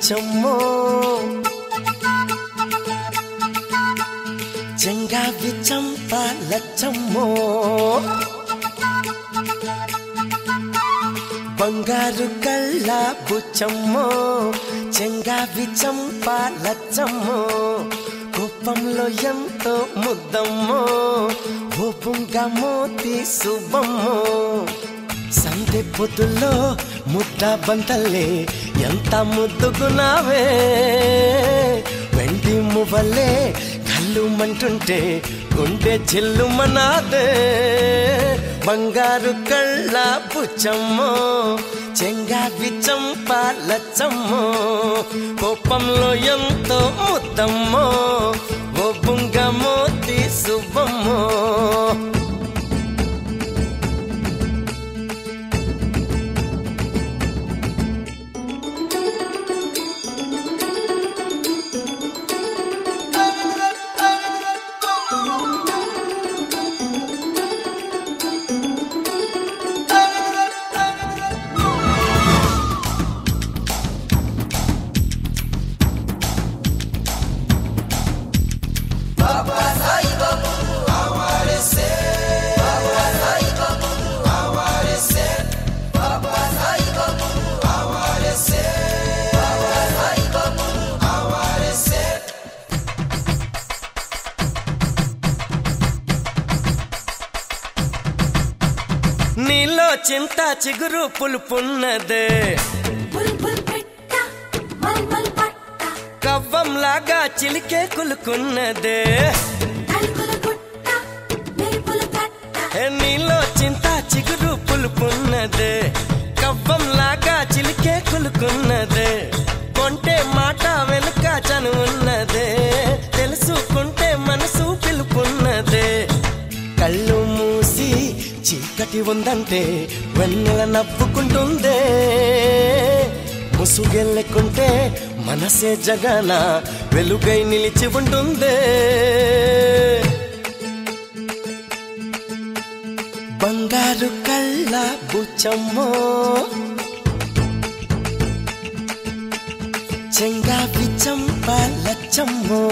బుచ్చమ్మో చెంగావి చంప లచ్చమ్మో బంగారు కళ్ళ బుచ్చమ్మో చెంగావి చంప లచ్చమ్మో కోపంలో ఎంతో ముద్దమ్మో ఓ బుంగమోతి శుభమ్మో సందె పొద్దుల్లో ముద్ద బంతల్లే ఎంత ముద్దుగున్నావే వెండి మువ్వలే కళ్ళు మంటుంటే గుండె చిల్లుమనాదే బంగారు కళ్ళ బుచ్చమ్మో చెంగావి చంప లచ్చమ్మో కోపంలో ఎంతో ముద్దమ్మో ఓ బుంగమోతి శుభమ్మో నీలో చింత చిగురు పులుపున్నదే కవ్వంలాగా చిలికే కులుకున్నదే నీలో చింత చిగురు పులుపున్నదే కవ్వంలాగా చిలికే కులుకున్నదే కొంటే మాట వెనుక చనువున్నదే తెలుసుకుంటే మనసు పిలుపున్నదే కళ్ళు మూసి చీకటి ఉందంటే వెన్నెల నవ్వుకుంటుందే ముసుగెళ్ళకుంటే మనసే జగన వెలుగై నిలిచి ఉంటుందే బంగారు కళ్ళ బుచ్చమ్మో చెంగావి చంప లచ్చమ్మో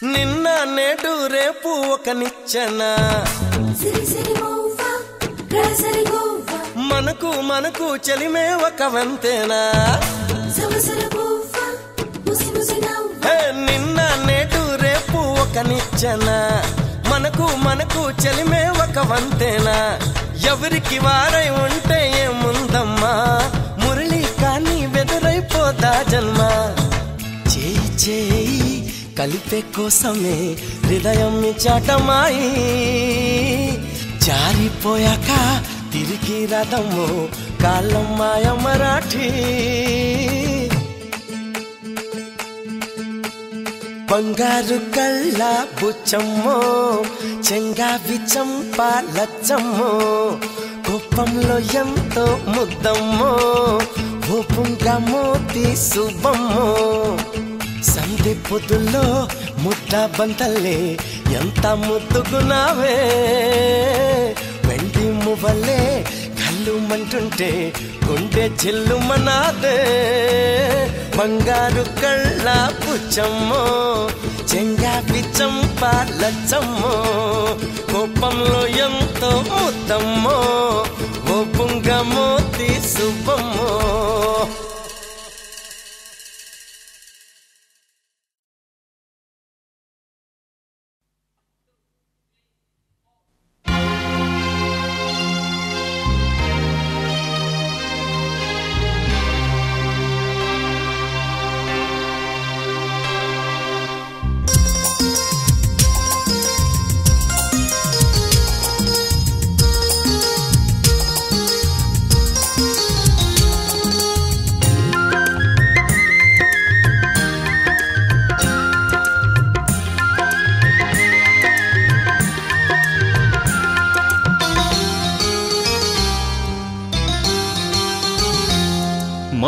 నిన్న నేడు రేపు ఒక నిచ్చెన మనకు మనకు చెలిమే ఒక వంతేనా నిన్న నేడు రేపు ఒక నిచ్చెన మనకు మనకు చెలిమే ఒక వంతేనా ఎవరికి వారై ఉంటే ఏముందమ్మా మురళి కానీ వెదురైపోదా జన్మ చేయి చేయి కలిపే కోసమే హృదయం చాటమాయి జారిపోయాక తిరిగి రథము కాలం మాయ మరాఠీ బంగారు కళ్ళ బుచ్చమ్మో చెంగావి చంప లచ్చమ్మో కోపంలో ఎంతో ముద్దమ్మో ఓ బుంగమోతి శుభమ్మో సందె పొద్దుల్లో ముద్ద బంతల్లే ఎంత ముద్దుగున్నావే వెండి మువ్వలే కళ్ళు మంటుంటే గుండె చిల్లుమనాదే బంగారు కళ్ళ బుచ్చమ్మో చెంగావి చంప లచ్చమ్మో కోపంలో ఎంతో ముద్దమ్మో ఓ బుంగమోతి శుభమ్మో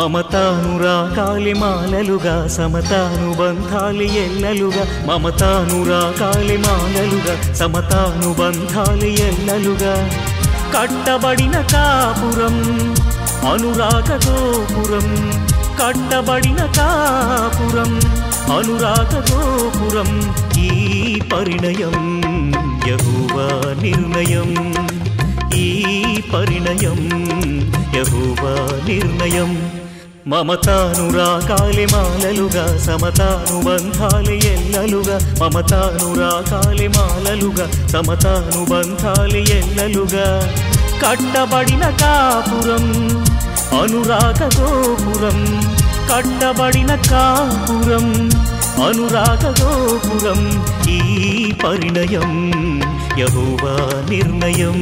మమతానురాగాలి మాలలుగా సమతానుబంధాలి ఎల్లలుగా మమతానురాగాలి మాలలుగా సమతానుబంధాలి ఎల్లలుగా కట్టబడిన కాపురం అనురాగ గోపురం కట్టబడిన కాపురం అనురాగ గోపురం ఈ పరిణయం యెహోవా నిర్ణయం ఈ పరిణయం యెహోవా నిర్ణయం మమతానురాగాలి మాలలుగా సమతానుబంధాలి ఎల్లలుగా మమతానురాగాలి మాలలుగా సమతానుబంధాలి ఎల్లలుగా కట్టబడిన కాపురం అనురాగ గోపురం కట్టబడిన కాపురం అనురాగ గోపురం ఈ పరిణయం యెహోవా నిర్ణయం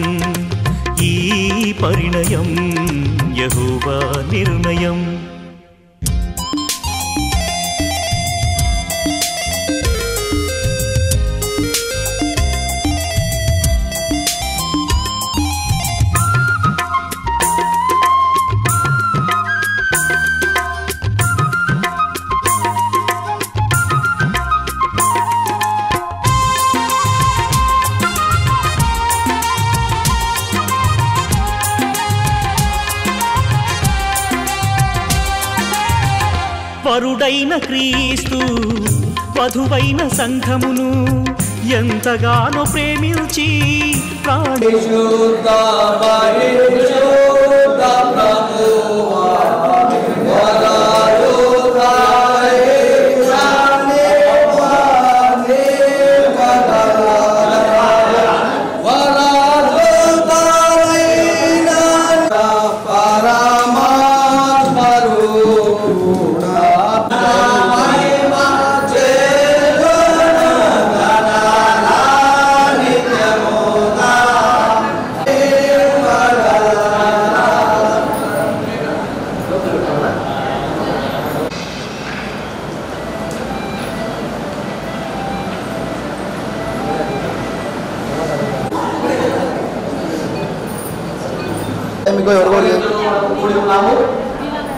ఈ పరిణయం యెహోవా నిర్ణయం వరుడైన క్రీస్తు వధువైన సంఘమును ఎంతగానో ప్రేమించి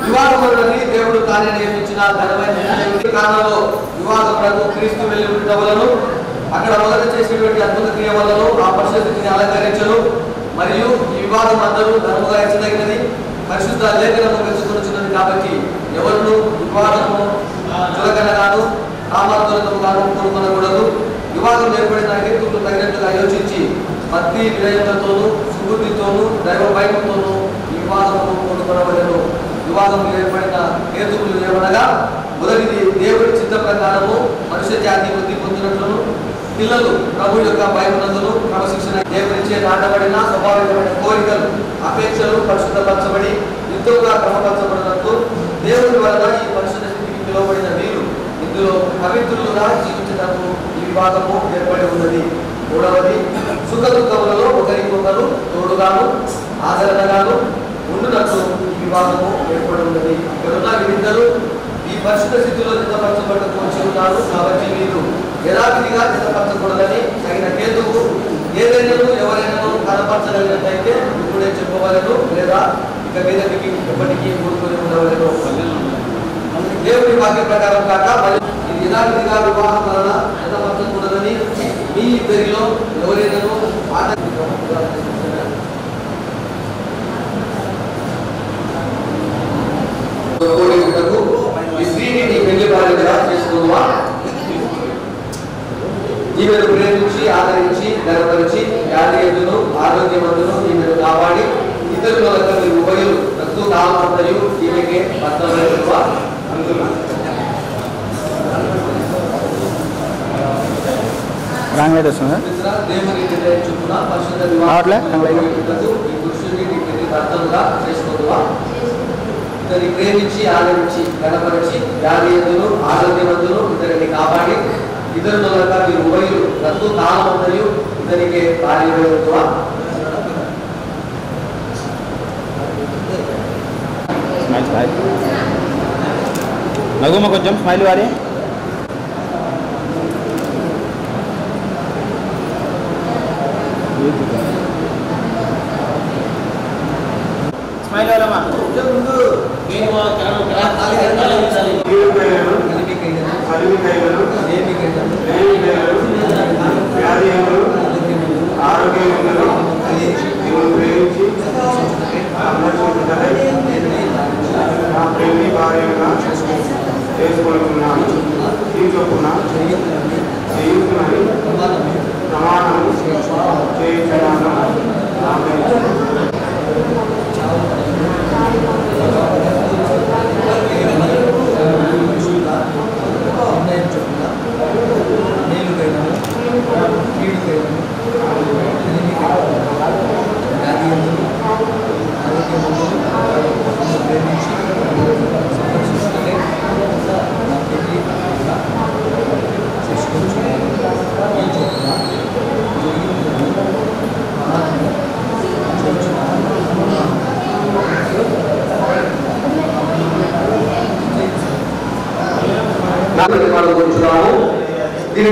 వివాహములని దేవుడు కార్యం నియమించిన ఘనమైన కాలంలో వివాహ ప్రభు క్రీస్తు వెళ్ళి ఉండవలను అక్కడ మొదట చేసినటువంటి అద్భుత క్రియ వలన ఆ పరిశుద్ధిని అలంకరించను మరియు ఈ వివాహం అందరూ ధర్మగా ఎంచదగినది పరిశుద్ధ లేఖనము పెంచుకొనుచున్నది కాబట్టి ఎవరు వివాహము చులకనగాను కామాతులతోగాను కోరుకొనకూడదు వివాహం ఏర్పడిన హేతువులు తగినట్టుగా యోచించి భక్తి వినయతతోనూ సుబుద్ధితోనూ దైవ భయముతోనూ ఈ వివాహము కోరుకొనవలెను వివాహం ఏర్పడిన హేతువులు ఏమనగా మొదటిది దేవుడి చిత్త ప్రకారము మనుష్య జాతి వృద్ధి పొందినట్లును పిల్లలు ప్రభు యొక్క భయమునందును క్రమశిక్షణ దేవుడిచే నాటబడిన స్వాభావికమైన కోరికలు అపేక్షలు పరిశుద్ధపరచబడి యుద్ధంగా క్రమపరచబడినట్టు దేవుడి వలన ఈ పరిశుద్ధ స్థితికి పిలువబడిన వీరు ఇందులో పవిత్రులుగా జీవించడానికి ఈ వివాహము ఏర్పడి ఉన్నది మూడవది సుఖ దుఃఖములలో ఒకరికొకరు తోడుగాను ఆదరణగాను ఉండునట్లు ఈ వివాహము ఏర్పడి ఉన్నది ఇక్కడున్న వీరిద్దరూ ఈ పరిశుద్ధ స్థితిలో జతపరచబడకు వచ్చి ఉన్నారు కాబట్టి మీరు యథావిధిగా జతపరచకూడదని తగిన హేతువు ఏదైనా ఎవరైనా కనపరచగలిగినట్లయితే ఇప్పుడే చెప్పవలను లేదా ఇక మీదకి ఎప్పటికీ కూడుకొని ఉండవలను దేవుడి వాక్య ప్రకారం కాక ఇది యథావిధిగా వివాహం వలన జతపరచకూడదని మీ ఇద్దరిలో ఎవరైనా ఈ స్త్రీని నీ పెళ్లి భార్యగా చేసుకున్నావా ఈమెను ప్రేమించి ఆదరించి గర్వపరిచి వ్యాధి ఎదును ఆరోగ్యమందును ఈమెను కాపాడి ఇతరుల మీరు ఉభయులు రక్తు కామంతయు ఈమెకే భర్తమైనవా అనుకున్నాను దేవుని నిర్ణయించుకున్న పరిశుద్ధ వివాహం ఈ పురుషుడిని నీ పెళ్లి భర్తలుగా చేసుకోవా ఇతని ప్రేమించి ఆదరించి గణపరిచి వ్యాధి ఎదును ఆరోగ్యమందును ఇతరిని కాపాడి ఇతరులక మీరు ఉభయులు రద్దు కాలమందయు ఇతనికి భార్యవా నగుమ కొంచెం స్మైల్ వారి స్మైల్ వారమ్మా ముందు నేను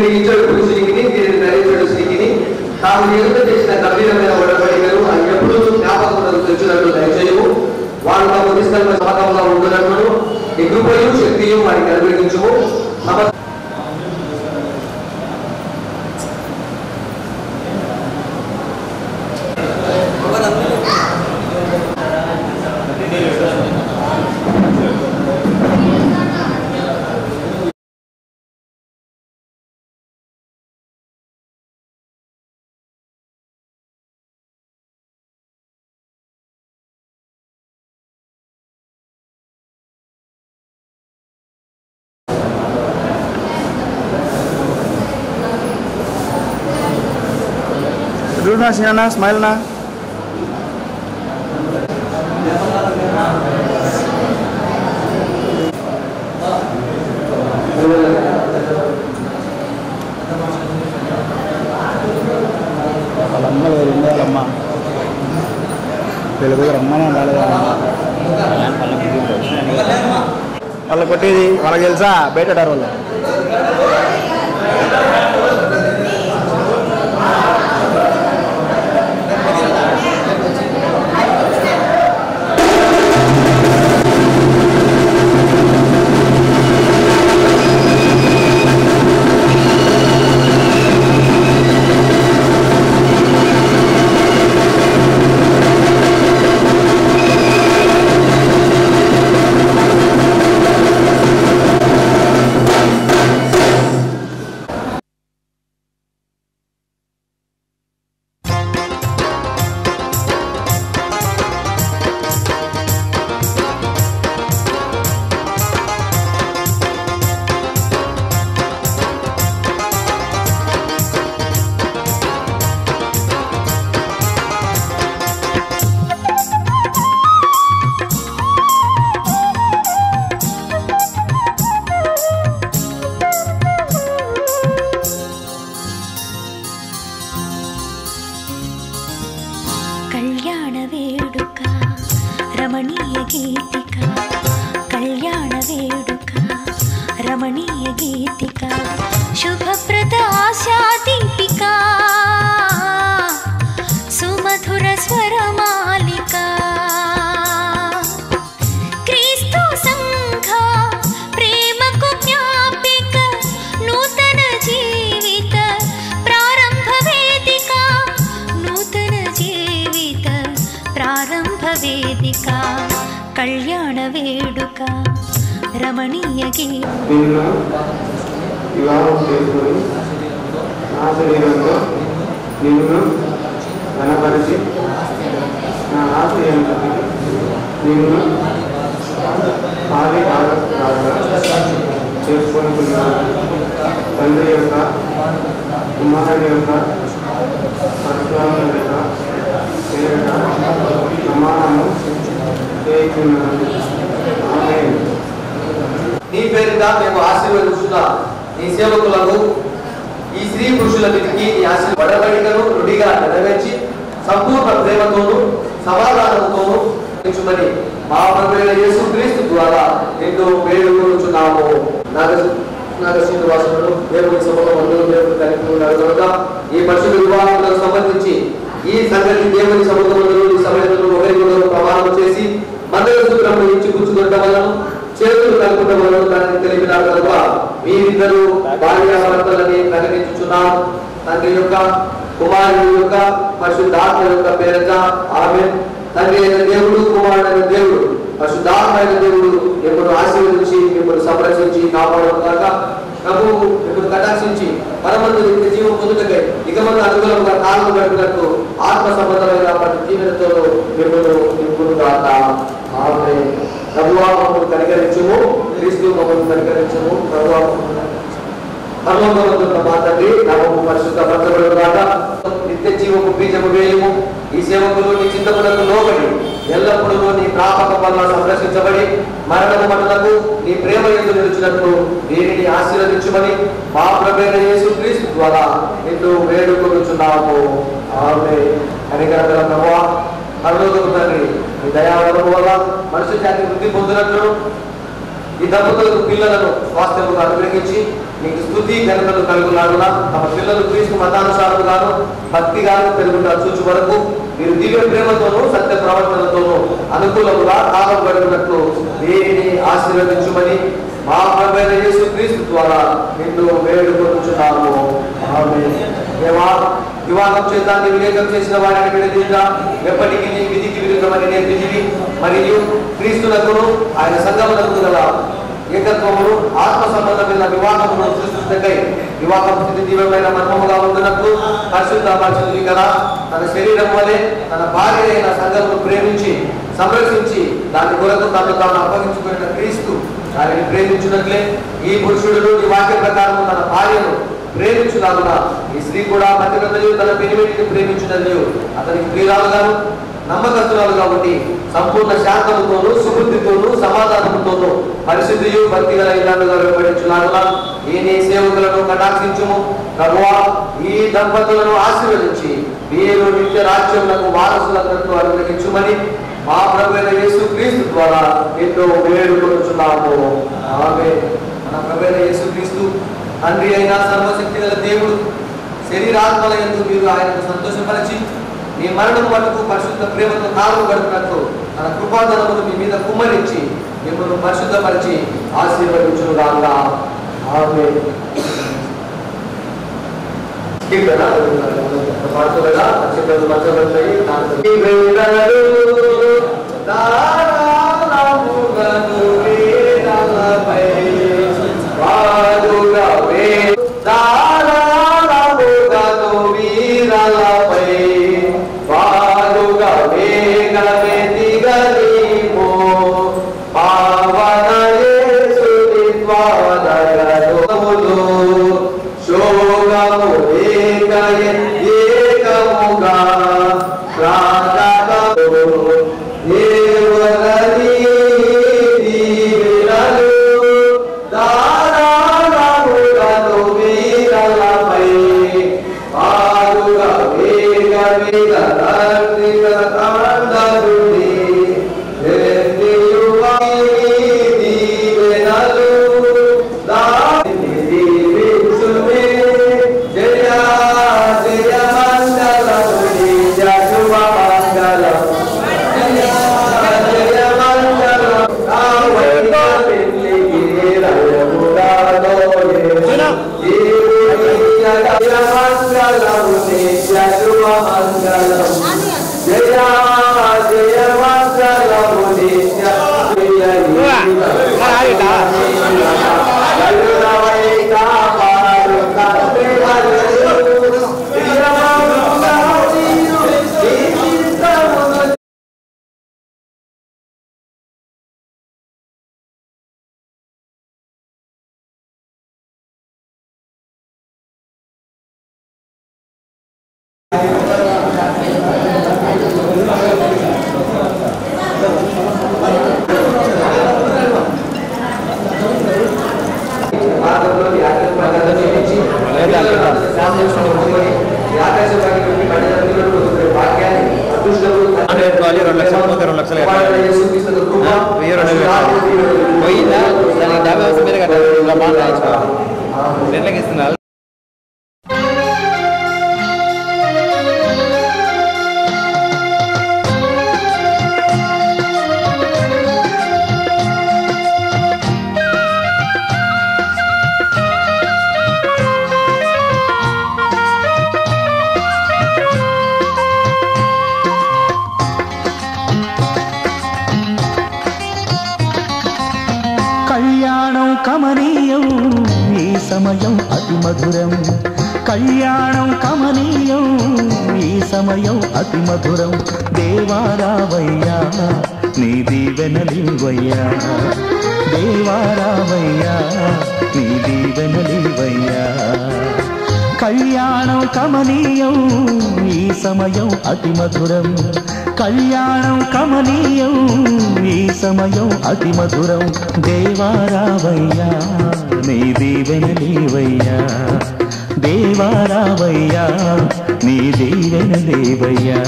దీనిని ఇచ్చడు శ్రీకిని, దీనిని ధరించడు శ్రీకిని, తాము నిరుద్ధ చేసిన గంభీరమైన ఒడబడికలు అది ఎప్పుడు జ్ఞాపకం తెచ్చినట్లు దయచేయము. వారు తమ నిష్కల్ప సమకంలో ఉంటున్నట్లు నీ కృపయు శక్తియు వారికి అనుగ్రహించుము. Dulu sini na, smile na. Lama dari ini lama. Belum ramai yang dalam. Kalau kopi di, kalau gelsa, beda darul. రమణీయ గీతిక శుభప్రద ఆశాదీపిక సుమధుర స్వరమాలిక క్రీస్తు సంఘ ప్రేమకు జ్ఞాపిక నూతన జీవిత ప్రారంభ వేదిక నూతన జీవిత ప్రారంభ వేదిక కళ్యాణ వేడుక రమణీయ నిన్ను వివాహం చేసుకొని నా శరీరంతో నిన్ను ఘనపరిచి నా ఆశయంతో నిన్ను ఆది చేసుకుంటున్నాను. తండ్రి యొక్క కుమారుడి యొక్క పరశురాముల యొక్క పేరిట ప్రమాణము చేయుచున్నాను. ఆమేన్. నీ పేరిట మేము ఆశీర్వదించున్నా నీ సేవకులకు ఈ స్త్రీ పురుషుల మీదకి నీ ఆశీర్వడబడికను రుడిగా నెరవేర్చి సంపూర్ణ ప్రేమతోను సమాధానంతోను మని మా ప్రభువైన యేసుక్రీస్తు ద్వారా నిన్ను వేడుకొనుచున్నాము. నాగ శ్రీనివాసుడు దేవుని సభలో అందరూ దేవుడు కలిపి ఉన్నారు కనుక ఈ పరిశుద్ధ వివాహాలకు సంబంధించి ఈ సంగతి దేవుని సముద్రంలో ఈ సమయంలో ఒకరికొకరు ప్రమాణం చేసి మందల సూత్రంలో ఇచ్చి కూర్చుకుంటం వలన చేతులు కలుపుట వలన దాన్ని తెలిపినారు కనుక మీరిద్దరూ భార్యాభర్తలని ప్రకటించుచున్నాం. తండ్రి యొక్క కుమారుని యొక్క పరిశుద్ధాత్మ యొక్క పేరిట ఆమేన్. తండ్రి అయిన దేవుడు కుమారుడైన దేవుడు పరిశుద్ధాత్మ అయిన దేవుడు ఎప్పుడు ఆశీర్వదించి మిమ్మల్ని సంరక్షించి కాపాడుగాక. ప్రభువు మిమ్మల్ని కటాక్షించి పరమందు నిత్య జీవం పొందుటకై ఇక మంది అనుకూలంగా కాలం గడిపినట్టు ఆత్మ సంబంధమైన ప్రతి జీవనతో మిమ్మల్ని నింపుగాక. ఆమేన్. ప్రభువా మమ్మల్ని కనికరించుము, క్రీస్తు మమ్మల్ని కనికరించుము. ప్రభువా పరలోకమందున్న మా తండ్రి నామము పరిశుద్ధపరచబడుగాక. నిత్య జీవము బీజము వేయుము. ఈ సేవకులు నీ చింతములకు లోబడి ఎల్లప్పుడూ నీ ప్రాపక వల్ల సంరక్షించబడి మరణము మటులకు నీ ప్రేమ యందు నిలిచినట్లు దీనిని ఆశీర్వదించుమని మా ప్రభువైన యేసుక్రీస్తు ద్వారా నిన్ను వేడుకొనుచున్నాము. ఆమేన్. కనికరగల ప్రభువా పరలోకపు తండ్రి నీ దయావరము వల్ల మనుష్య జాతి వృద్ధి పొందినట్లు ఈ దంపతులకు పిల్లలను స్వాస్థ్యముగా అనుగ్రహించి నీకు స్తుతి ఘనతలు కలుగులాడున తమ పిల్లలు క్రీస్తు మతానుసారులుగాను భక్తిగాను పెరుగుట చూచు వరకు మీరు దివ్య ప్రేమతోనూ సత్య ప్రవర్తనతోనూ అనుకూలముగా కాలం గడుపునట్లు దేనిని ఆశీర్వదించుమని మా ప్రభువైన యేసు క్రీస్తు ద్వారా నిన్ను వేడుకొనుచున్నాము. ఆమేన్. దేవా, వివాహం చేద్దాన్ని వివేకం చేసిన వారిని విడదీగా ఎప్పటికీ నీ విధికి విరుద్ధమని నేర్పించి మరియు క్రీస్తునకును ఆయన సంఘమునకు గల ఏకత్వమును ఆత్మ సంబంధమైన వివాహమును సృష్టించకై వివాహం స్థితి తీవ్రమైన మర్మముగా ఉంటున్నట్లు పరిశుద్ధపరచుతుంది కదా తన శరీరం వలె తన భార్య అయిన సంఘమును ప్రేమించి సంరక్షించి దాని కొరకు తను తాను అప్పగించుకున్న క్రీస్తు దానిని ప్రేమించినట్లే ఈ పురుషుడు ఈ వాక్య ప్రకారం తన భార్యను ప్రేమించులాగున ఈ స్త్రీ కూడా పతివ్రతయు తన పెనిమిటిని ప్రేమించినది అతనికి ప్రియురాలుగాను నమ్మకస్తురాలుగా ఉండి సంపూర్ణ శాంతముతోనూ సుబుద్ధితోనూ సమాధానముతోనూ పరిశుద్ధియు భక్తి గల ఇల్లాలుగా వెంబడించులాగున ఈ నీ సేవకులను కటాక్షించుము. ప్రభువా, ఈ దంపతులను ఆశీర్వదించి వీరు నిత్య రాజ్యములకు వారసులకు అనుగ్రహించుమని మా ప్రభువైన యేసు క్రీస్తు ద్వారా ఎంతో వేడుకొనుచున్నాము. ఆమేన్. మన ప్రభువైన యేసు క్రీస్తు తండ్రి అయిన సర్వశక్తి గల దేవుడు శరీరాత్మల యందు మీరు ఆయనను సంతోషపరిచి మీ మరణం మటుకు పరిశుద్ధ ప్రేమతో కాలం గడుపునట్లు తన కృపాధనమును మీ మీద కుమ్మరించి మిమ్మల్ని పరిశుద్ధపరిచి ఆశీర్వదించుగాక. ఆమేన్. కమనీయం ఈ సమయం అతి మధురం, కళ్యాణం కమనీయం ఈ సమయం అతి మధురం. దేవారావయ్యా నీ దీవెనలివయ్యా, దేవారావయ్యా నీ దీవెనలివయ్యా. కళ్యాణం కమనీయం ఈ సమయం అతి మధురం, కళ్యాణం కమనీయం ఈ సమయం అతి మధురం. దేవారావయ్యా నీ దీవెనలివయ్యా, దేవారావయ్యా నీ దీవెనలివయ్యా.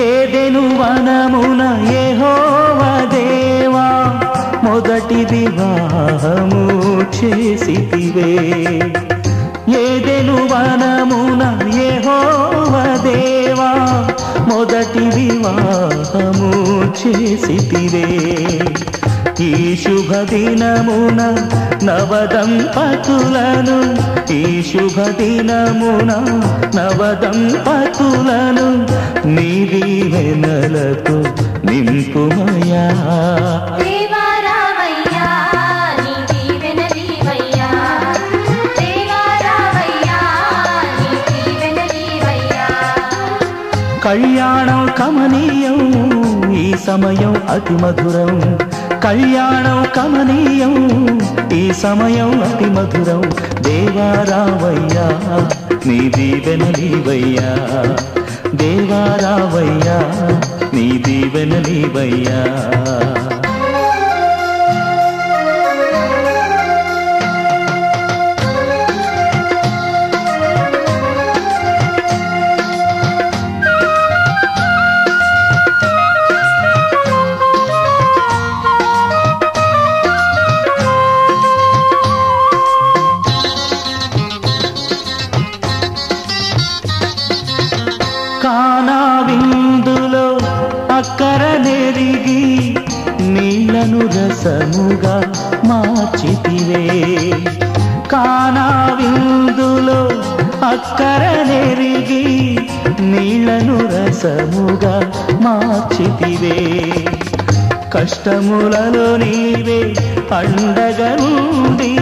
ఏదెను వనమున యెహోవా దేవా మొదటి వివాహము చేసితివే. ఏదెను వనమున యెహోవా దేవా మొదటి వివాహము చేసితివే. ఈ శుభదినమున నవదంపతులను ఈ శుభదినమున నవదంపతులను నీ దీవెనలతో నింపుమయా. కళ్యాణం కమనీయం ఈ సమయం అతి మధురం. కళ్యాణం కమనీయం ఈ సమయం అతి మధురం. దేవా రావయ్యా నీ దీవెనలీవయ్యా. దేవా రావయ్యా నీ దీవెనలీవయ్యా. కానా విందులో అక్కర నెరిగి నీళ్లను రసముగా మార్చితివే. కానా విందులో అక్కర నెరిగి నీళ్లను రసముగా మార్చితివే. కష్టములలో నీవే అండగా ఉండి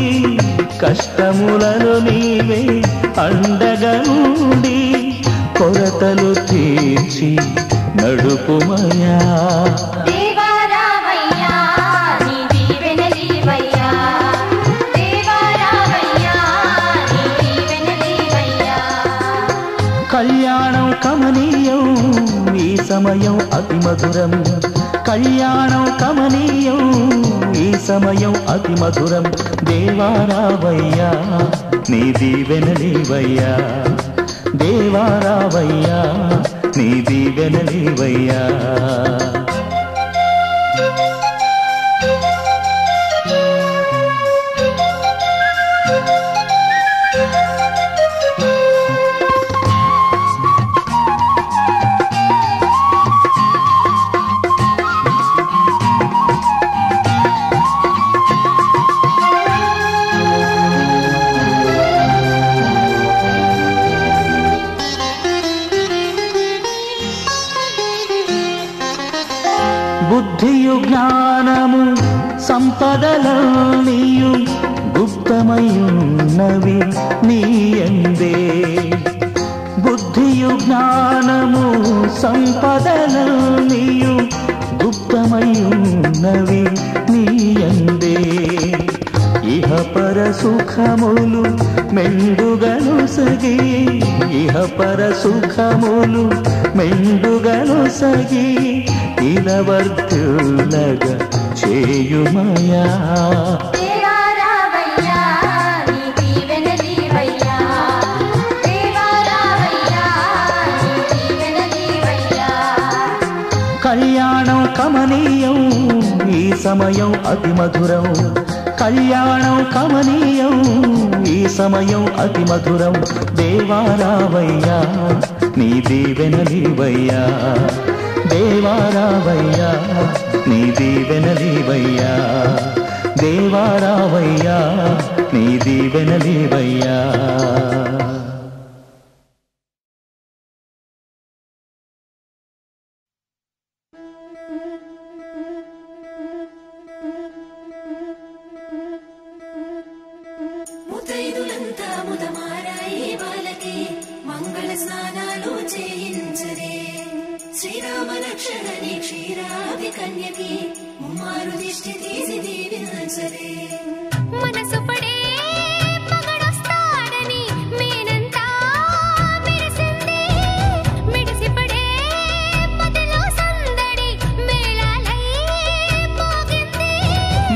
కష్టములలో నీవే అండగా ఉండి కొరతలు తీర్చి నడుపుమయా. కళ్యాణం కమనీయం ఈ సమయం అతి మధురం. కళ్యాణం కమనీయం ఈ సమయం అతి మధురం. దేవా రావయ్యా నీ దీవెనలీవయ్యా. దేవా రావయ్యా నీ దీవెనలీవయ్యా. బుద్ధియు జ్ఞానము సంపదలన్నీయు గుప్తమయున్నవి నీయందే. బుద్ధియు జ్ఞానము సంపదలన్నీయు గుప్తమయున్నవి నీయందే. ఇహ పర సుఖములు మెండుగను సగి ఇహ పర సుఖములు మెండుగను సగి ఇలవర్తులగా చేయుమయా. కళ్యాణం కమనీయం ఈ సమయం అతి మధురం. కళ్యాణం కమనీయం ఈ సమయం అతి మధురం. దేవా రావయ్యా నీ దీవెనలీవయ్యా. దేవా రావయ్యా నీ దీవెనలీవయ్యా. దేవా రావయ్యా నీ దీవెనలీవయ్యా. ముతైదులంతా ముదమారాయి బాలకి మంగళ స్నానాలు చేయించరే. శ్రీరామ రక్షణని క్షీరాది కన్యకి ముమ్మారు దిష్టి తీసి దీవించరే. మనసు పడే మగడొస్తాడని మేనంతా మెరిసింది. మిడిసిపడే పదిలో సందడి మేళాలై మోగింది.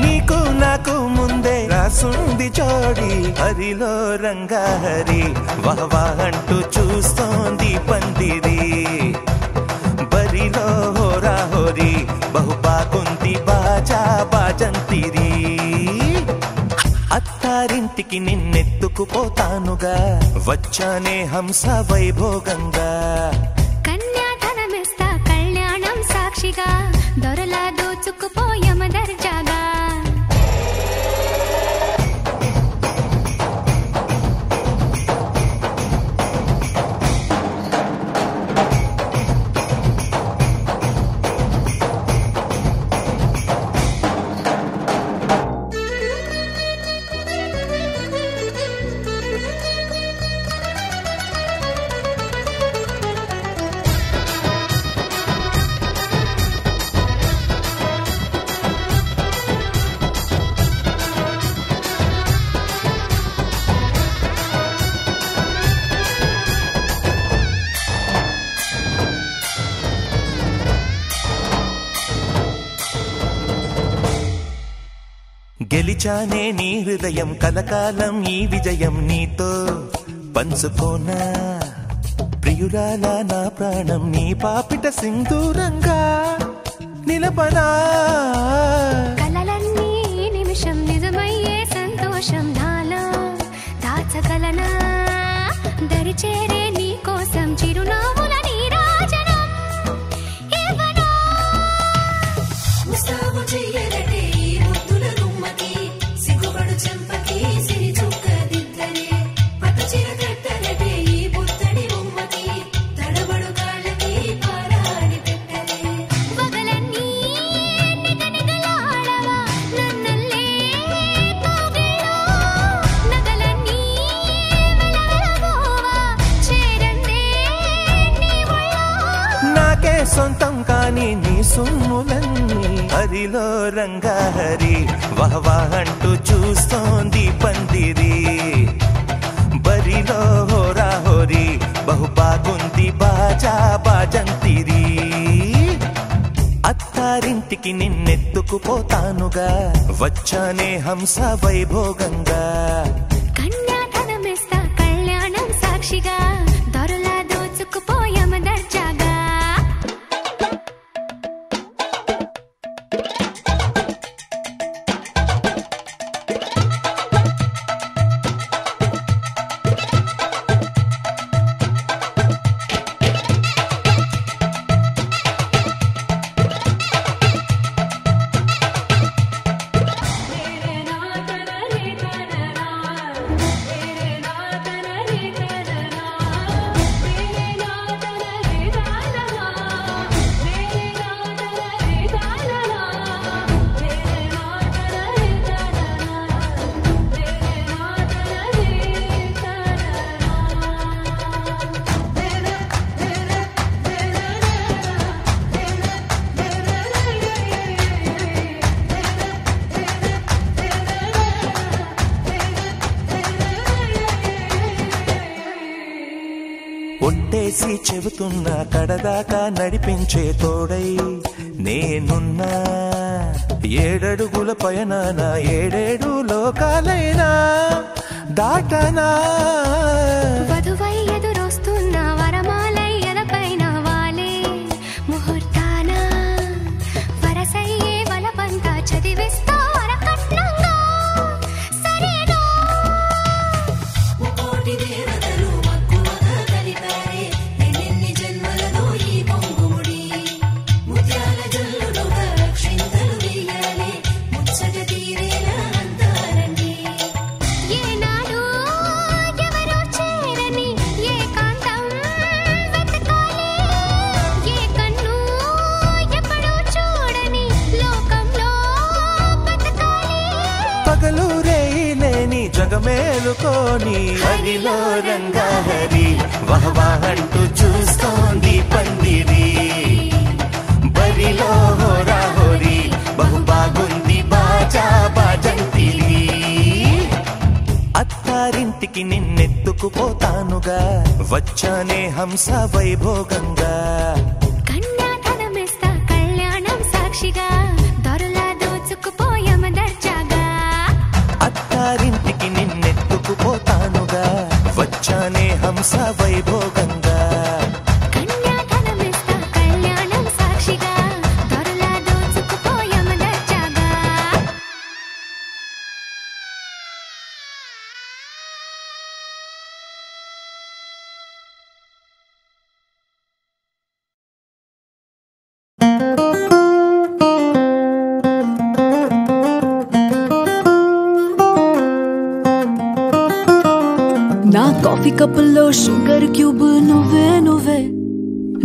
నీకు నాకు ముందే రాసుంది జోడి హరిలో రంగాహరి. వహవా అంటూ చూస్తోంది పందిరి. బరి హోరీ బహుబాగుంది బాజా బాజంతిరి. అత్తారింటికి నిన్నెత్తుకుపోతానుగా వచ్చానే హంస వైభోగంగా. కన్యాధనమిస్తా కళ్యాణం సాక్షిగా దొరలా దోచుకుపోయమ దర్జాగా. గెలిచానే నీ హృదయం కలకాలం ఈ విజయం నీతో పంచుకోనా. ప్రియురాల నా ప్రాణం నీ పాపిట సింధూరంగా నిలపనా. కలలన్నీ నిమిషం నిజమయ్యే సంతోషం నాలో దాచగలనా. దరిచేరే నీ కోసం చిరునవ్వుల నీరాజనం ఇవ్వనా. ముస్తాబు చెయ్యరటే ఈ ముద్దుల గుమ్మకి సిగ్గుపడు చెంపకి సిరి చుక్క దిద్దరే. పట్టు చీర కట్టరటే ఈ బుత్తడి బొమ్మకి తడబడు కాళ్ళకి పారాడి పెట్టరే. పగలన్నీ నిగనిగలాడవా నన్నల్లే కోగిలో. నగలన్నీ వెలవెలబోవా చేరందే నీ ఒళ్ళో. నాకే సొంతం కాని నీ సొమ్ములన్నీ హరిలో రంగా హరి వహవా అంటూ చూస్తోంది పందిరి. బరిలో హోరా హోరీ బహుబాగుంది బాజా బాజంతిరి. అత్తారింటికి నిన్నెత్తుకుపోతానుగా వచ్చానే హంస వైభోగంగా. కన్యాధనమిస్తా కళ్యాణం సాక్షిగా దొరలా దోచుకుపోయమ దర్జాగా. ఒట్టేసి చెబుతున్నా కడదాకా నడిపించే తోడై నేనున్నా. 7 అడుగుల పయనాన 7 లోకాలైనా దాటనా. వధువై ఎదురొస్తున్న వరమాలై ఎదపైన వాలే ముహూర్తాన. వరసయ్యే వలపంతా చదివిస్తా వరకట్నంగా సరేనా. ముకోటి దేవతలు మక్కువగా కలిపారే ఎన్నెన్ని జన్మలలో ఈ పొంగుముడి. ముత్యాల జల్లులుగా రక్షింతలు వేయాలి ముచ్చట తీరేలా అంతారండి. ఏనాడు ఎవరో చేరని ఏకాంతం వెతకాలి. ఏ కన్ను ఎప్పుడూ చూడని లోకంలో బతకాలి. పగలు రేయి లేని జగమేలుకోని హరిలో రంగా హరి వహవా అంటూ చూస్తోంది పందిరి. బరిలో హోరా హోరీ బహుబాగుంది బాజా బాజంతిరి. అత్తారింటికి నిన్నెత్తుకుపోతానుగా వచ్చానే హంస వైభోగంగా. కన్యాధనమిస్తా కళ్యాణం సాక్షిగా దొరలా దోచుకుపోయమ దర్జాగా. అత్తారింటికి నిన్నెత్తుకుపోతానుగా వచ్చానే హంస వైభోగంగా. కన్యాధనమిస్తా కళ్యాణం సాక్షిగా దొరలా కాఫీ కప్పుల్లో షుగర్ క్యూబ్ నువ్వే నువ్వే,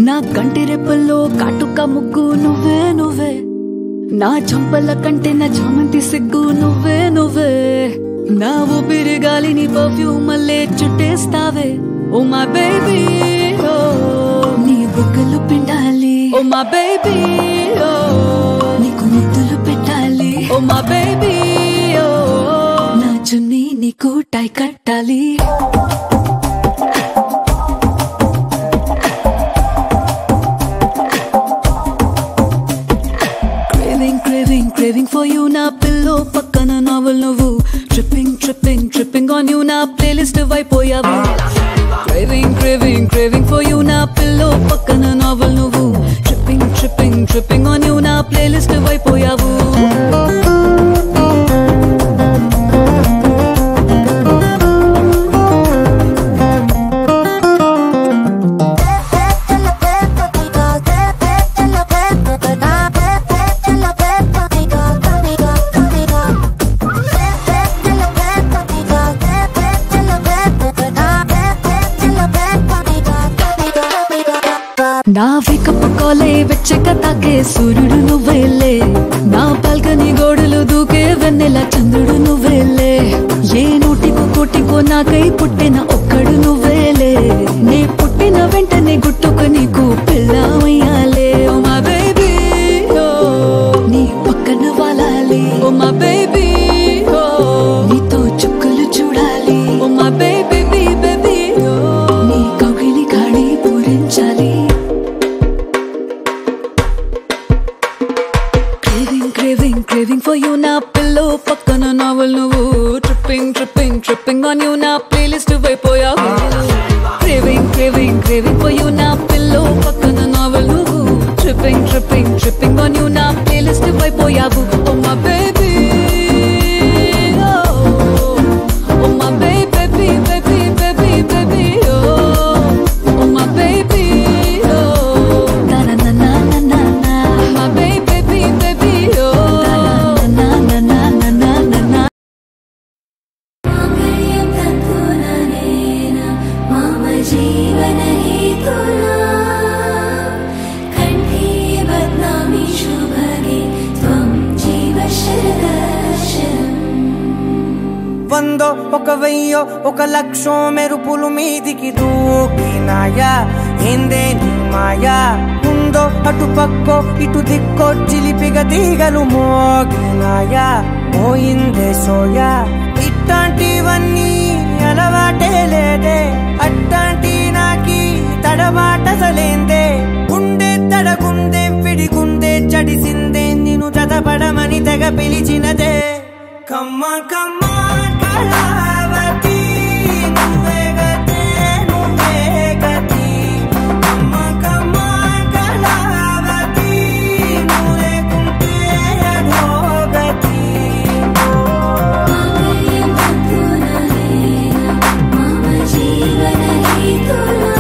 నా కంటి రెప్పల్లో కాటుక ముగ్గు నువ్వే నువ్వే, నా చంపల కంటే నా చామంతి సిగ్గు నువ్వే నువ్వే, నా ఊపిరి గాలిని పర్ఫ్యూమ్ మల్లే చుట్టేస్తావే. ఓ మై బేబీ ఓ నీ బుగ్గలు పిండాలి, ఓ మై బేబీ ఓ నీకు ముద్దులు పెట్టాలి, ఓ మై బేబీ ఓ నా చున్నీ నీకు టై కట్టాలి. Craving for you na pillow pakkana novel nuvu, tripping on you na playlist vaipoyavu. Craving for you na pillow pakkana novel nuvu, tripping on you na playlist vaipoyavu. నా wake up కాలే వెచ్చకతాకే సూర్యుడు నువ్వేలే, నా balcony గోడలు దూకే వెన్నెల చంద్రుడు నువ్వేలే, ఏ నోటికో కోటికో నాకై పుట్టిన ఒక్కడు నువ్వేలే, నే పుట్టిన వెంటనే గుట్టుకు నీకు పిల్లమయ్యాలే. ఓ మా బేబీ ఓ నీ పక్కన వాలాలి, ఓ మా బేబీ ఓ నీతో చుక్కలు చూడాలి, ఓ మా బేబీ బేబీ ఓ నీ కౌగిలి గాడి పూరించాలి. Craving for you na pillow pakkana novel nuvu, tripping on you na playlist vaipoyavu. Craving for you na pillow pakkana novel nuvu, tripping on you na playlist vaipoyavu. Oh my baby oh my baby oh my baby oh na na na na na na my baby oh जीवन हेतुना कंठे बदनामी शुभगे त्वं जीव शरदर्शनम्. వందో ఒక వెయ్యో ఒక లక్షో మెరుపులు మీదికి దూకినాయా, ఏందే నీ మాయా, ఉందో అటు పక్కో ఇటు దిక్కో చిలిపిగ తీగలు మోగినాయా, పోయిందే సోయా, ఇట్లాంటివన్నీ అలవాటే లేదే, అట్లాంటి నాకి తడబాటసలేందే, గుండె తడగుందే విడిగుందే చడిసిందే, నిన్ను చదపడమని తెగ పిలిచినదే. కమ్మ కమ్మ కళావతి నువ్వే గతే నువ్వే గతి, కమ్మ కమ్మ కళావతి నువ్వు లేకుంటే అధోగతి. जीवन हेतुना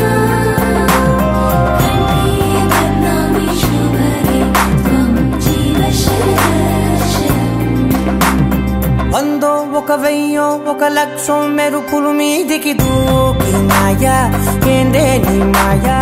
कंठे बदनामी शुभगे त्वं जीव शरदर्शनम्. వందో ఒక వెయ్యో ఒక లక్షో మెరుపులు మీదికి దూకినాయా, ఏందే నీ మాయా.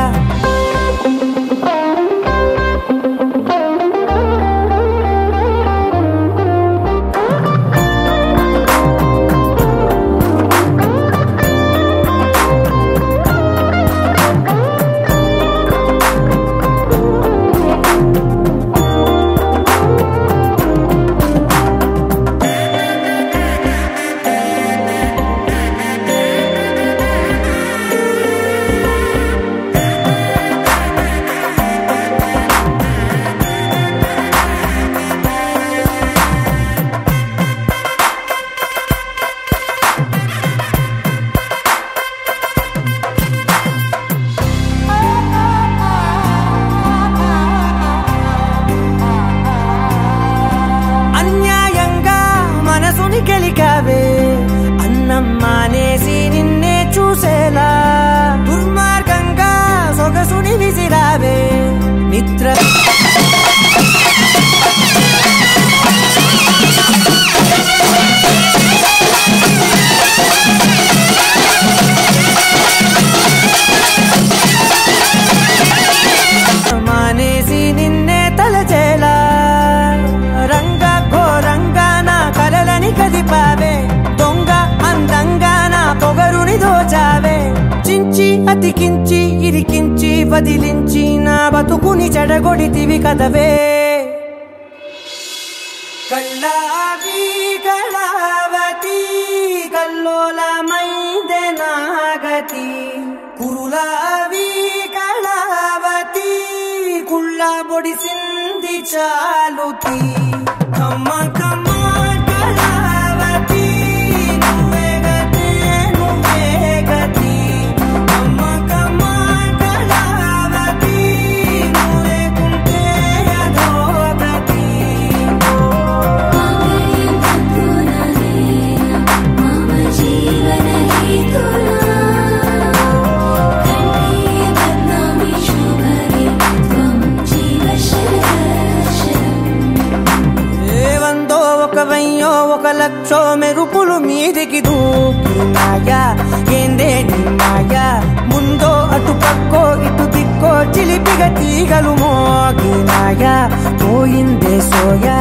అతికించి ఇరికించి వదిలించి నా బతుకుని చెడగొడితివి కదవే కళ్ళావి కళావతి కల్లోలమైందే నాగతి కురులావి కళావతి కుళ్ళ బొడిసింది చాలుతి కమ్మ కమ్మ కళావతి నువ్వే గతే నువ్వే గతి కమ్మ కమ్మ కళావతి నువ్వే కుంటే అధోగతి ఒక లక్షో మెరుపులు మీదికి దూకినాయా ఏందే నీ మాయా ముందో అటు పక్కో ఇటు దిక్కో చిలిపిగా తీగలు మోగినాయా పోయిందే సోయా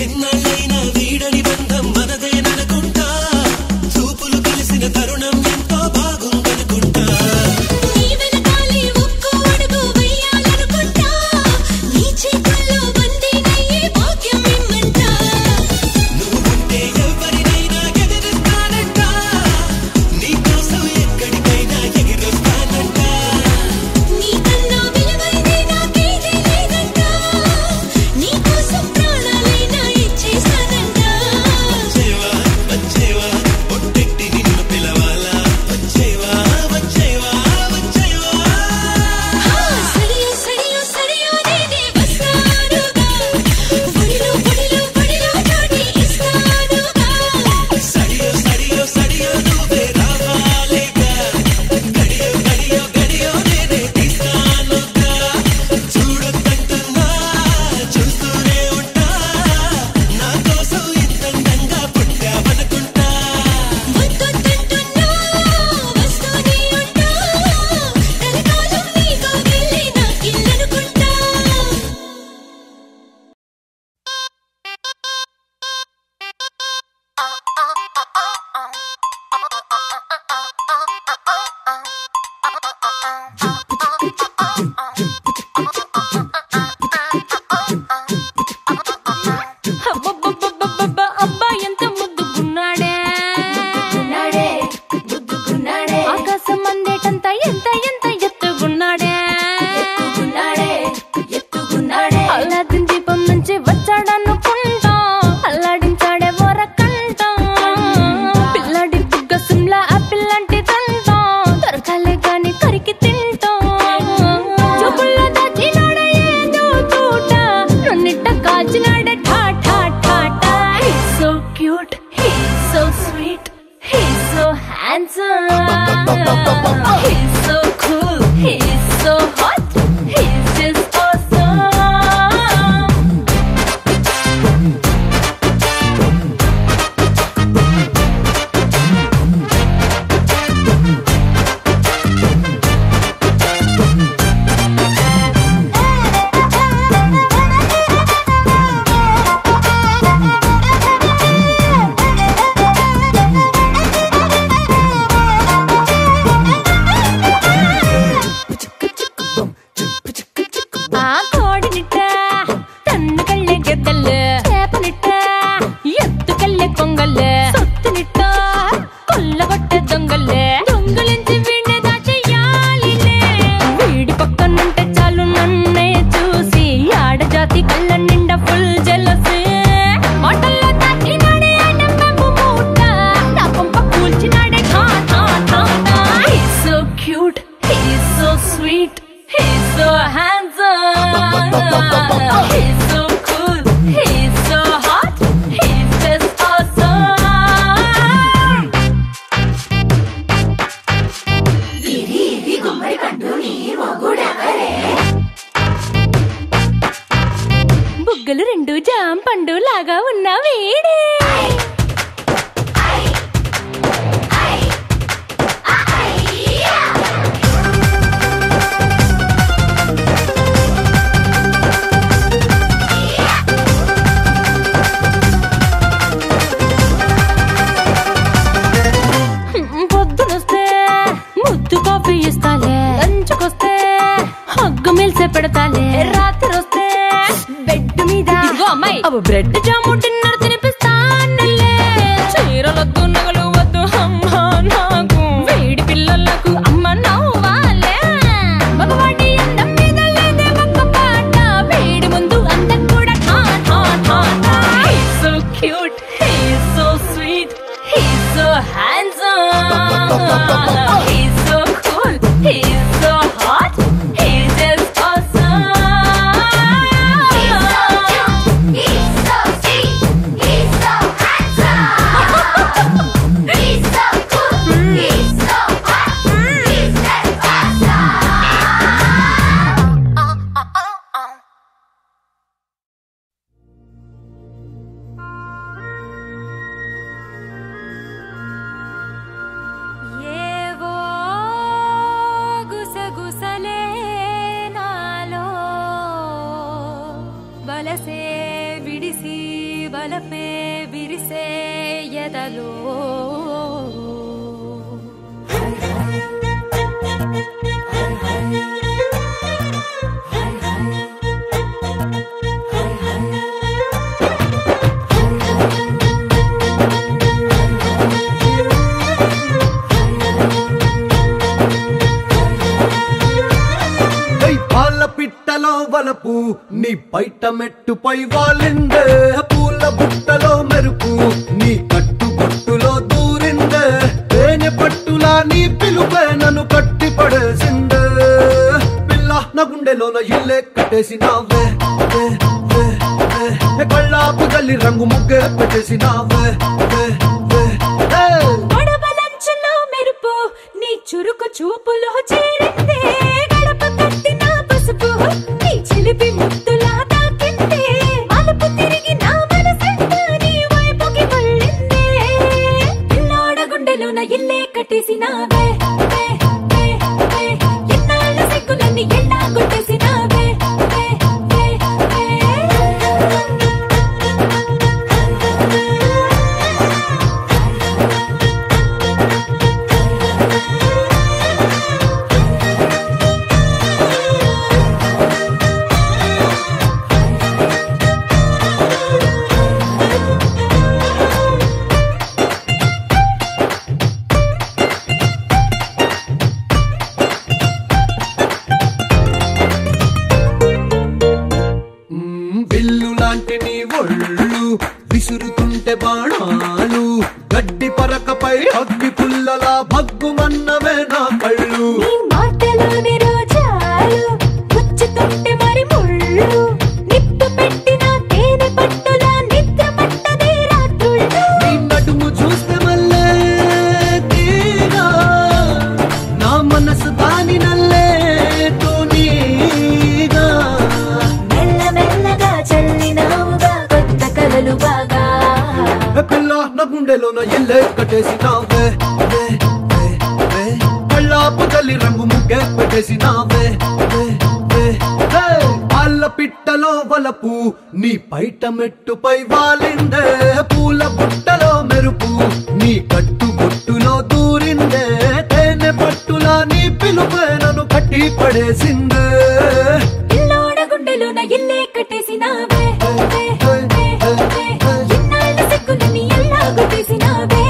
ఎన్నాళ్ళైనా వీడని బంధం మనదేననుకుంటా చూపులు కలిసిన తరుణం ఎంతో బాగుందనుకుంటా నీ వెనకాలే ఒక్కో అడుగు వేయాలనుకుంటా నీ చేతుల్లో బందీనయ్యే భాగ్యం ఇమ్మంటా నువ్వుంటే ఎవరినైనా ఎదిరిస్తానంట నీకోసం ఎక్కడికైనా ఎగిరొస్తానంట నీకన్నా విలువైనది నాకేదీ లేదంట నీకోసం ప్రాణాలైనా ఇచ్చేస్తానంట వచ్చేవా వచ్చేవా పొట్టెట్టి నిన్ను పిలవాలా వచ్చేవా వచ్చేవా వచ్చేవా సడియో సడియో సడియో నేనే వస్తానుగా ఒడిలో ఒడిలో ఒడిలో చోటి ఇస్తానుగా సడియో సడియో సడియో నువ్వే రావాలిగా గడియో గడియో గడియో నేనే తీస్తానుగా చూడొద్దంటున్నా చూస్తూనే ఉంటా నా కోసం ఇంతంగా పుట్టావనుకుంటా వద్దొద్దంటున్నా వస్తూనే ఉంటా కలకాలం నీతో వెళ్ళి నాకిల్లనుకుంటా అబ్బబ్బబ్బబ్బబ్బ అబ్బాయి ఎంత ముద్దుగున్నాడే ఆకాశం అందేటంత ఎంత ఎంత ఎత్తుగున్నాడే అల్లాదిన్ దీపం నుంచి వచ్చాడనుకుంటా అల్లాడించాడే వరకంట పిల్లడి బుగ్గ సిమ్లా ఆపిల్ లాంటిదంటా దొరకాలే గాని కరికి తింటా చూపుల్లో దాచినాడే ఏదో తోట నన్నిట్ట కాచినాడే ఠా ఠా ఠా ఠా He's so cute, he's so sweet, he's so handsome, he's so cool, he's so hot, he's just awesome. ఆ కోడినిట్ట తన్ను కళ్ళే గెద్దలు చేపనిట్ట ఎత్తుకల్లే కొంగల్లే సొత్తునిట్ట కొల్లగొట్టే దొంగల్లే దొంగలించి వీణ్ణి దాచేయాలిలే వీడి పక్కనుంటే చాలు నన్నే చూసి ఆడజాతి కళ్ళ నిండా ఫుల్ జెలసీ మాటల్లో దాచినాడే ఆనందపు మూట నా కొంప కూల్చినాడే ఠా ఠా ఠా ఠా He's so cute, he's so sweet, he's so handsome, he's so cool, he's so hot, he's just awesome. బుగ్గలు రెండు జాం పండు లాగా ఉన్న వీడే పొద్దునొస్తే ముద్దు కాఫీ ఇస్తాలే లంచ్కొస్తే హగ్గు మిల్సే పెడతాలే రాత్రి వస్తే బెడ్ మీద ఇదిగో అమ్మాయి అవి బ్రెడ్ జాము డిన్నర్ తినిపిస్తానులే చీరలొద్దు నగలు వద్దు అమ్మా నాకు వేడి పిల్లలకు అమ్మ నవ్వాలే మగవాడి అందం మీద లేదే ఒక్క పాట వేడి ముందు అందం కూడా ఠా ఠా ఠా ఠా He's so cute, he's so sweet, he's so handsome, he's so cool, he's so hot, he's just awesome. He's so sweet, he's so handsome, he's so cool, he's so hot, వలపే విరిసే ఎదలో పిట్టలో వలపు నీ బయట మెట్టుపై వాలిందే పూల బుట్టలో మెరుపు నీ కట్టు బొట్టులో దూరిందే తేనె పట్టులా నీ పిలుపే నన్ను కట్టి పడేసిందే పిల్ల నా గుండెలోన ఇల్లే కట్టేసినావే కళ్ళాపు గల్లి రంగు ముగ్గే పెట్టేసినావే గొడవలంచులో మెరుపు నీ చురుకు చూపులో చేరిందే గడప కట్టిన పసుపు నీ చిలిపి ముద్దులా తాకిందే మలుపు తిరిగి నా మనసంతా నీ వైపుకి మళ్ళిందే పిల్లోడ గుండెలోన ఇల్లే కట్టేసినావే ఎన్నాళ్ళ సిగ్గులన్నీ ఎల్లా కొట్టేసినావే విసురుతుంటే బాణాలు గడ్డి పరకపై అగ్గి పుల్లలా భగ్గుమన్నవే నా కళ్ళు మాటలోని రోజాలు పుచ్చుతుంటే మరి ముళ్ళు నిప్పు పెట్టిన తేనె పట్టులా నిద్ర పట్టదే రాత్రుళ్ళు నీ నడుము చూస్తే మళ్ళే తీరా నా మనసు దాని నల్లే తోనీగా మెల్లమెల్లగా చల్లినావుగా కొత్త కలలు బాగా పిల్ల నా గుండెలోన ఇల్లే కట్టేసినావే కళ్ళాపు తల్లి రంగు ముగ్గే పెట్టేసినావే పాల పిట్టలో వలపు నీ బయట మెట్టుపై వాలిందే పూల బుట్టలో మెరుపు నీ కట్టు బొట్టులో దూరిందే తేనె పట్టులా నీ పిలుపే నన్ను కట్టి పడేసిందే పిల్లోడ గుండెలోన ఇల్లే కట్టేసినావే ఎన్నాళ్ళ సిగ్గులని ఎల్లా కొట్టేసినావే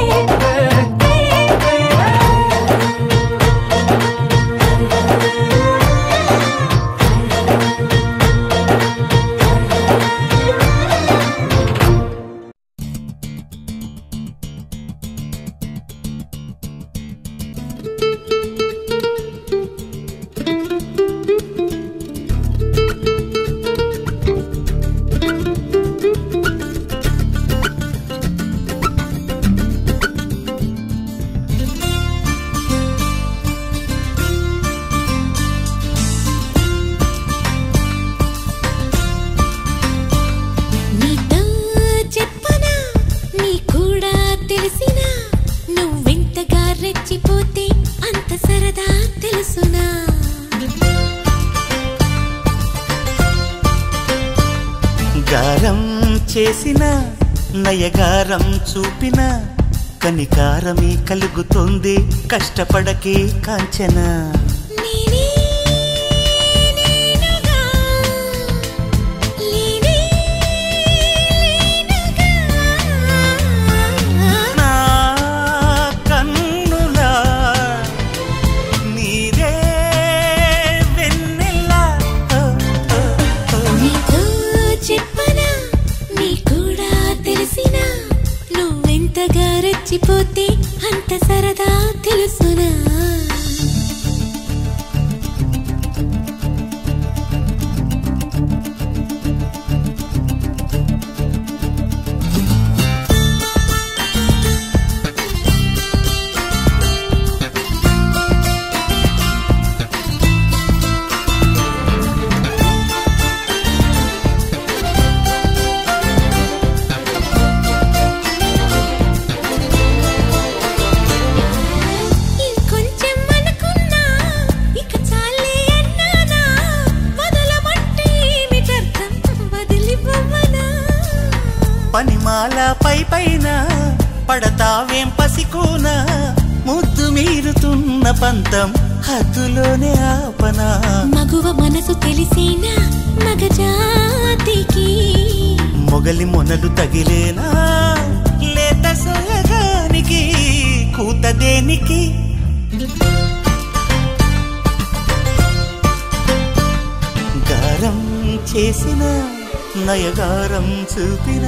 నీతో చెప్పనా నీ కూడా తెలిసినా నువ్వెంతగా రెచ్చిపోతే అంత సరదా తెలుసునా గారం చేసిన నయగారం చూపిన కనికారమే కలుగుతుంది కష్టపడకే కాంచనా నా కన్నులా నీరే వెన్నెలా నీతో చెప్పనా నీ కూడా తెలిసినా నువ్వెంతగా రెచ్చిపోతే అంత సరదా తెలుసునా ఇంకొంచెం పనిమాల పైన పడతావేం పసికోన ముద్దు మీరుతున్న పంతం హద్దులోనే ఆపనా మగువ మనసు తెలిసేనా మగజాతికి మొగలి మొనలు తగిలేనా లేత సోయగానికి కూత దేనికి గారం చేసిన నయగారం చూపిన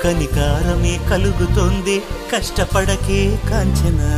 కనికారమే కలుగుతోంది కష్టపడకే కాంచనా